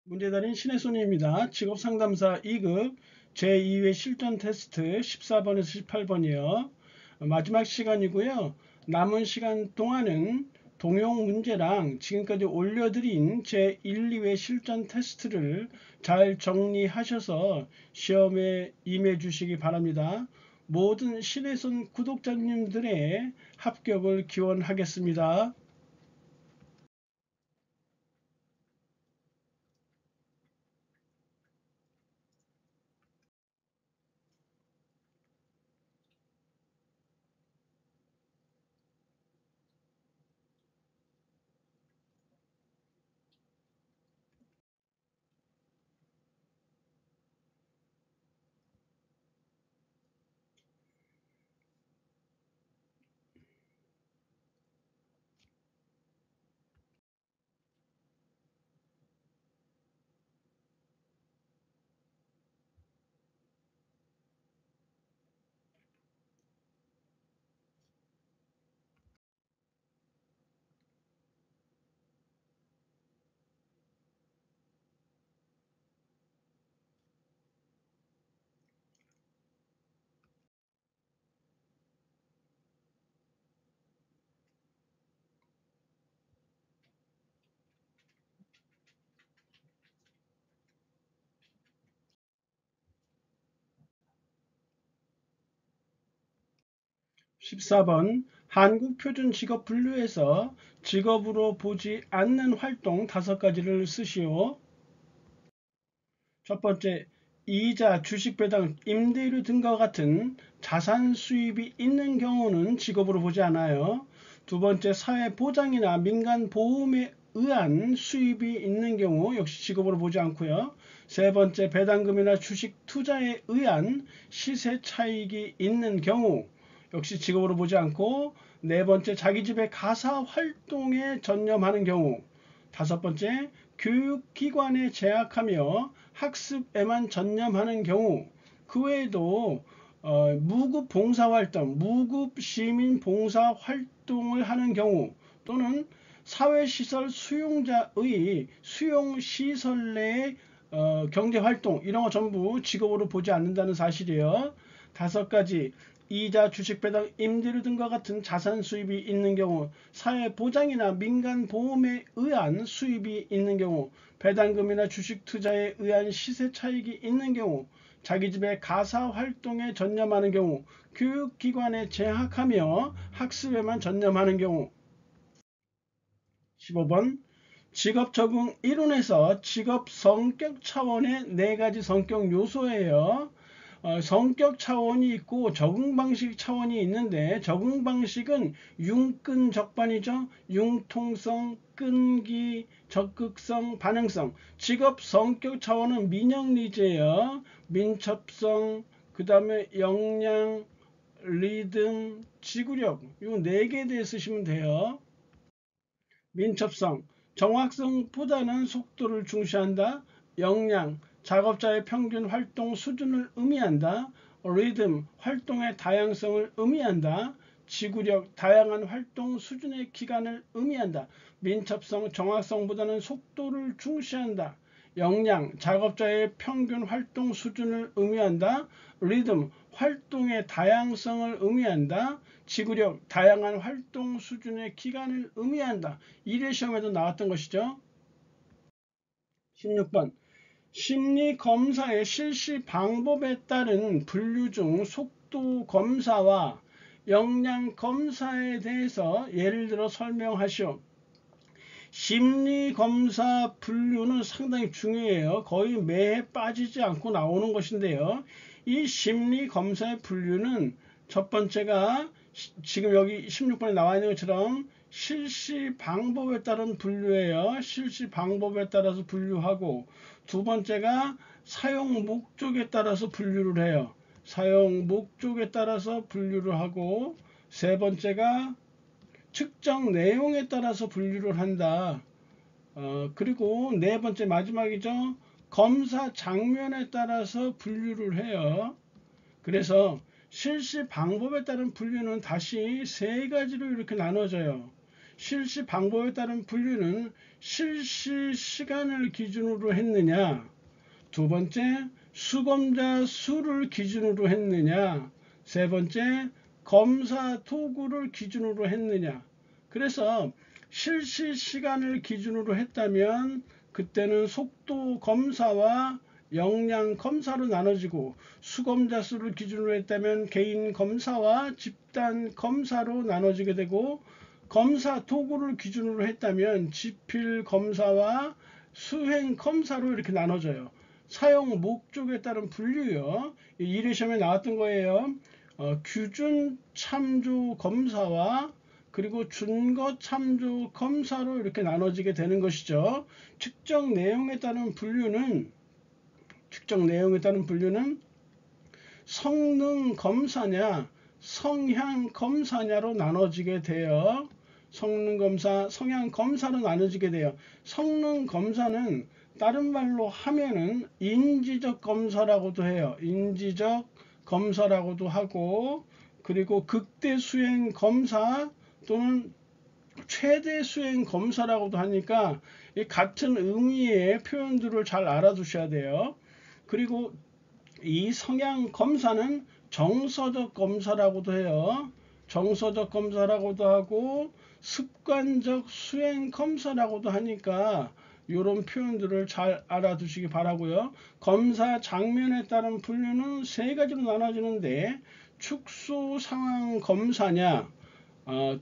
문제달인 신혜손입니다. 직업상담사 2급 제2회 실전 테스트 14번에서 18번이요. 마지막 시간이고요. 남은 시간 동안은 동용 문제랑 지금까지 올려드린 제1, 2회 실전 테스트를 잘 정리하셔서 시험에 임해 주시기 바랍니다. 모든 신혜손 구독자님들의 합격을 기원하겠습니다. 14번 한국표준직업 분류에서 직업으로 보지 않는 활동 5가지를 쓰시오. 첫 번째, 이자, 주식 배당, 임대료 등과 같은 자산 수입이 있는 경우는 직업으로 보지 않아요. 두 번째, 사회보장이나 민간보험에 의한 수입이 있는 경우 역시 직업으로 보지 않고요. 세 번째, 배당금이나 주식 투자에 의한 시세 차익이 있는 경우 역시 직업으로 보지 않고, 네 번째, 자기 집의 가사 활동에 전념하는 경우, 다섯 번째, 교육기관에 재학하며 학습에만 전념하는 경우, 그 외에도 무급 봉사활동, 무급 시민 봉사활동을 하는 경우, 또는 사회시설 수용자의 수용시설 내의 경제활동, 이런 거 전부 직업으로 보지 않는다는 사실이에요. 다섯 가지, 이자, 주식 배당, 임대료 등과 같은 자산 수입이 있는 경우, 사회보장이나 민간보험에 의한 수입이 있는 경우, 배당금이나 주식 투자에 의한 시세 차익이 있는 경우, 자기 집의 가사 활동에 전념하는 경우, 교육기관에 재학하며 학습에만 전념하는 경우. 15번 직업 적응 이론에서 직업 성격 차원의 4가지 성격 요소예요. 성격 차원이 있고 적응 방식 차원이 있는데, 적응 방식은 융끈적반이죠. 융통성, 끈기, 적극성, 반응성. 직업 성격 차원은 민영리제예요. 민첩성, 그 다음에 역량, 리듬, 지구력, 이 4개에 대해 쓰시면 돼요. 민첩성, 정확성보다는 속도를 중시한다. 역량, 작업자의 평균 활동 수준을 의미한다. 리듬, 활동의 다양성을 의미한다. 지구력, 다양한 활동 수준의 기간을 의미한다. 민첩성, 정확성보다는 속도를 중시한다. 역량, 작업자의 평균 활동 수준을 의미한다. 리듬, 활동의 다양성을 의미한다. 지구력, 다양한 활동 수준의 기간을 의미한다. 1회 시험에도 나왔던 것이죠. 16번 심리검사의 실시 방법에 따른 분류 중 속도 검사와 역량 검사에 대해서 예를 들어 설명하시오. 심리검사 분류는 상당히 중요해요. 거의 매해 빠지지 않고 나오는 것인데요. 이 심리검사의 분류는 첫 번째가 지금 여기 16번에 나와 있는 것처럼 실시 방법에 따른 분류예요. 실시 방법에 따라서 분류하고, 두 번째가 사용 목적에 따라서 분류를 해요. 사용 목적에 따라서 분류를 하고, 세 번째가 측정 내용에 따라서 분류를 한다. 그리고 네 번째 마지막이죠. 검사 장면에 따라서 분류를 해요. 그래서 실시 방법에 따른 분류는 다시 3가지로 이렇게 나눠져요. 실시 방법에 따른 분류는 실시 시간을 기준으로 했느냐, 두 번째 수검자 수를 기준으로 했느냐, 세 번째 검사 도구를 기준으로 했느냐. 그래서 실시 시간을 기준으로 했다면 그때는 속도 검사와 역량 검사로 나눠지고, 수검자 수를 기준으로 했다면 개인 검사와 집단 검사로 나눠지게 되고, 검사 도구를 기준으로 했다면 지필 검사와 수행 검사로 이렇게 나눠져요. 사용 목적에 따른 분류요. 1회 시험에 나왔던 거예요. 규준 참조 검사와 그리고 준거 참조 검사로 이렇게 나눠지게 되는 것이죠. 측정 내용에 따른 분류는 성능 검사냐, 성향 검사냐로 나눠지게 돼요. 성능 검사, 성향 검사로 나눠지게 돼요. 성능 검사는 다른 말로 하면은 인지적 검사라고도 해요. 인지적 검사라고도 하고, 그리고 극대 수행 검사 또는 최대 수행 검사라고도 하니까 이 같은 의미의 표현들을 잘 알아두셔야 돼요. 그리고 이 성향 검사는 정서적 검사라고도 해요. 정서적 검사라고도 하고 습관적 수행 검사라고도 하니까 이런 표현들을 잘 알아두시기 바라고요. 검사 장면에 따른 분류는 세 가지로 나눠지는데, 축소 상황 검사냐,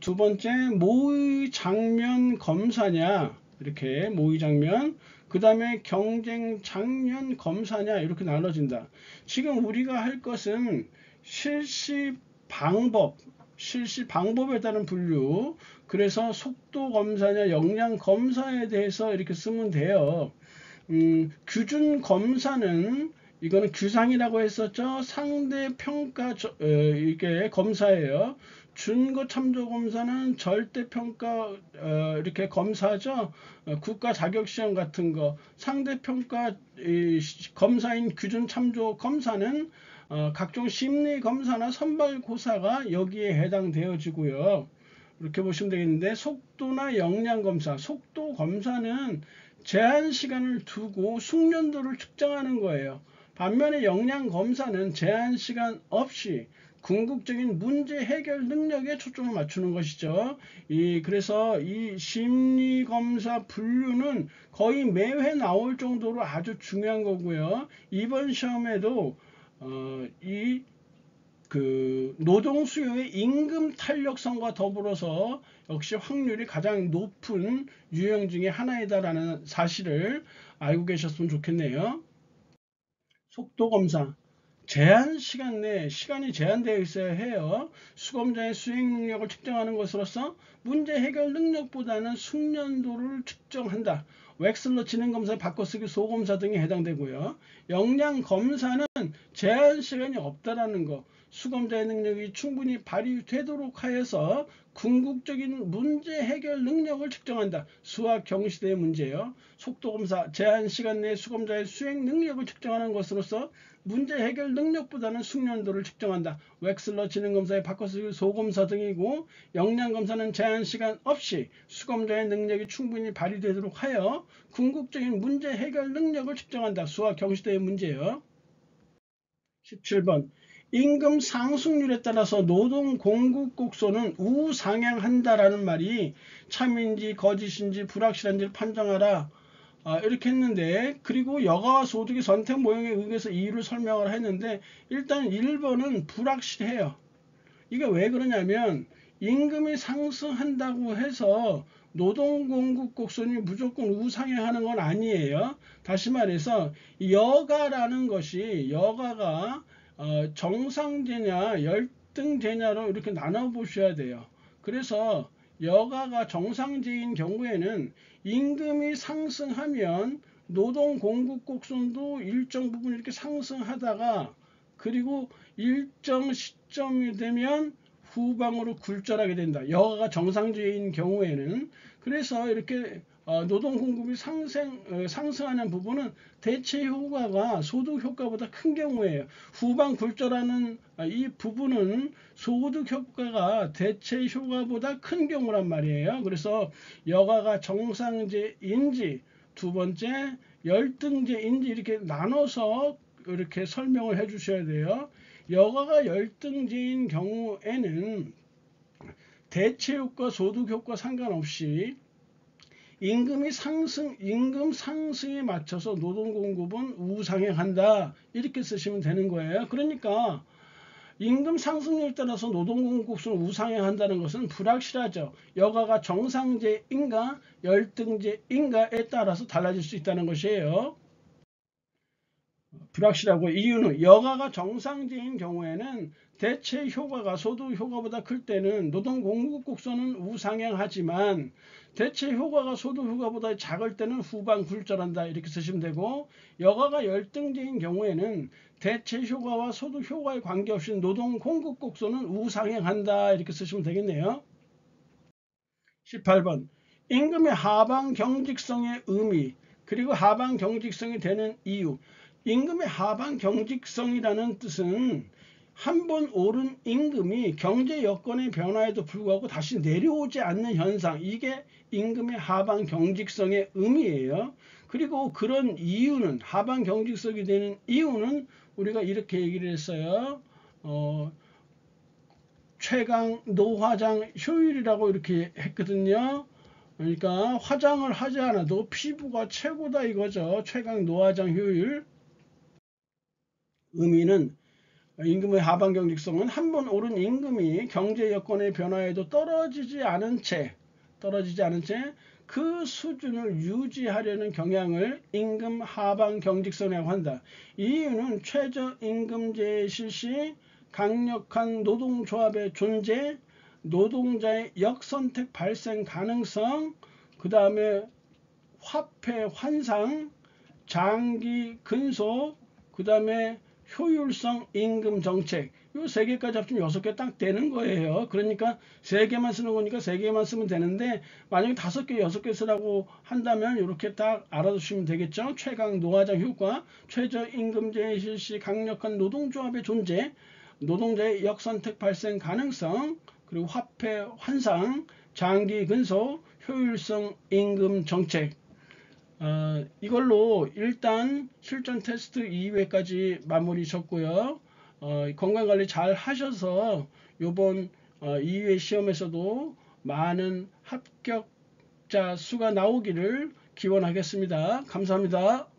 두 번째 모의 장면 검사냐, 이렇게 모의 장면, 그 다음에 경쟁 장면 검사냐, 이렇게 나눠진다. 지금 우리가 할 것은 실시 방법에 따른 분류, 그래서 속도 검사냐 역량 검사에 대해서 이렇게 쓰면 돼요. 규준 검사는 이거는 규상이라고 했었죠. 상대 평가 이게 검사예요. 준거 참조 검사는 절대 평가 이렇게 검사죠. 국가 자격 시험 같은 거. 상대 평가 검사인 규준 참조 검사는 각종 심리 검사나 선발고사가 여기에 해당되어지고요. 이렇게 보시면 되겠는데, 속도나 역량 검사, 속도 검사는 제한 시간을 두고 숙련도를 측정하는 거예요. 반면에 역량 검사는 제한 시간 없이 궁극적인 문제 해결 능력에 초점을 맞추는 것이죠. 그래서 이 심리 검사 분류는 거의 매회 나올 정도로 아주 중요한 거고요. 이번 시험에도 노동 수요의 임금 탄력성과 더불어서 역시 확률이 가장 높은 유형 중에 하나이다라는 사실을 알고 계셨으면 좋겠네요. 속도 검사. 제한 시간 내에 시간이 제한되어 있어야 해요. 수검자의 수행 능력을 측정하는 것으로서 문제 해결 능력보다는 숙련도를 측정한다. 웩슬러 진행검사, 바꿔쓰기 소검사 등이 해당되고요. 역량 검사는 제한 시간이 없다라는 거. 수검자의 능력이 충분히 발휘되도록 하여서 궁극적인 문제 해결 능력을 측정한다. 수학 경시대의 문제예요. 속도검사, 제한 시간 내에 수검자의 수행 능력을 측정하는 것으로서 문제 해결 능력보다는 숙련도를 측정한다. 웩슬러 진행검사의 바꿔쓰기 소검사 등이고, 역량검사는 제한 시간 없이 수검자의 능력이 충분히 발휘되도록 하여 궁극적인 문제 해결 능력을 측정한다. 수학 경시대의 문제예요. 17번. 임금 상승률에 따라서 노동 공급 곡소는 우상향한다라는 말이 참인지 거짓인지 불확실한지를 판정하라. 이렇게 했는데, 그리고 여가와 소득의 선택 모형에 의해서 이유를 설명을 했는데, 일단 1번은 불확실해요. 이게 왜 그러냐면 임금이 상승한다고 해서 노동 공급 곡선이 무조건 우상향하는 건 아니에요. 다시 말해서 여가라는 것이 여가가 정상제냐 열등제냐로 이렇게 나눠 보셔야 돼요. 그래서 여가가 정상제인 경우에는 임금이 상승하면 노동 공급 곡선도 일정 부분 이렇게 상승하다가, 그리고 일정 시점이 되면 후방으로 굴절하게 된다. 여가가 정상제인 경우에는. 그래서 이렇게 노동 공급이 상승하는 부분은 대체 효과가 소득 효과보다 큰 경우에요. 후반 굴절하는 이 부분은 소득 효과가 대체 효과보다 큰 경우란 말이에요. 그래서 여가가 정상제인지 두 번째 열등제인지 이렇게 나눠서 이렇게 설명을 해 주셔야 돼요. 여가가 열등제인 경우에는 대체 효과, 소득 효과 상관없이 임금 상승에 맞춰서 노동 공급은 우상향한다. 이렇게 쓰시면 되는 거예요. 그러니까 임금 상승률에 따라서 노동 공급수는 우상향한다는 것은 불확실하죠. 여가가 정상제인가 열등제인가에 따라서 달라질 수 있다는 것이에요. 불확실하고 이유는 여가가 정상제인 경우에는 대체 효과가 소득 효과보다 클 때는 노동 공급 곡선은 우상향하지만 대체 효과가 소득 효과보다 작을 때는 후반 굴절한다 이렇게 쓰시면 되고 여가가 열등제인 경우에는 대체 효과와 소득 효과에 관계없이 노동 공급 곡선은 우상향한다 이렇게 쓰시면 되겠네요. 18번 임금의 하방 경직성의 의미 그리고 하방 경직성이 되는 이유 임금의 하방 경직성이라는 뜻은 한 번 오른 임금이 경제 여건의 변화에도 불구하고 다시 내려오지 않는 현상 이게 임금의 하방 경직성의 의미예요. 그리고 그런 이유는 하방 경직성이 되는 이유는 우리가 이렇게 얘기를 했어요. 최강 노화장 효율이라고 이렇게 했거든요. 그러니까 화장을 하지 않아도 피부가 최고다 이거죠. 최강 노화장 효율. 의미는 임금의 하방 경직성은 한 번 오른 임금이 경제 여건의 변화에도 떨어지지 않은 채 그 수준을 유지하려는 경향을 임금 하방 경직성이라고 한다. 이유는 최저임금제 실시, 강력한 노동조합의 존재, 노동자의 역선택 발생 가능성, 그 다음에 화폐 환상, 장기 근속, 그 다음에 효율성 임금 정책 이 세 개까지 합치면 6개 딱 되는 거예요. 그러니까 3개만 쓰는 거니까 3개만 쓰면 되는데 만약에 5개 6개 쓰라고 한다면 이렇게 딱 알아두시면 되겠죠. 최강 노화장 효과, 최저임금제 실시, 강력한 노동조합의 존재, 노동자의 역선택 발생 가능성, 그리고 화폐 환상, 장기 근속, 효율성 임금 정책 이걸로 일단 실전 테스트 2회까지 마무리 졌고요. 건강관리 잘 하셔서 이번 2회 시험에서도 많은 합격자 수가 나오기를 기원하겠습니다. 감사합니다.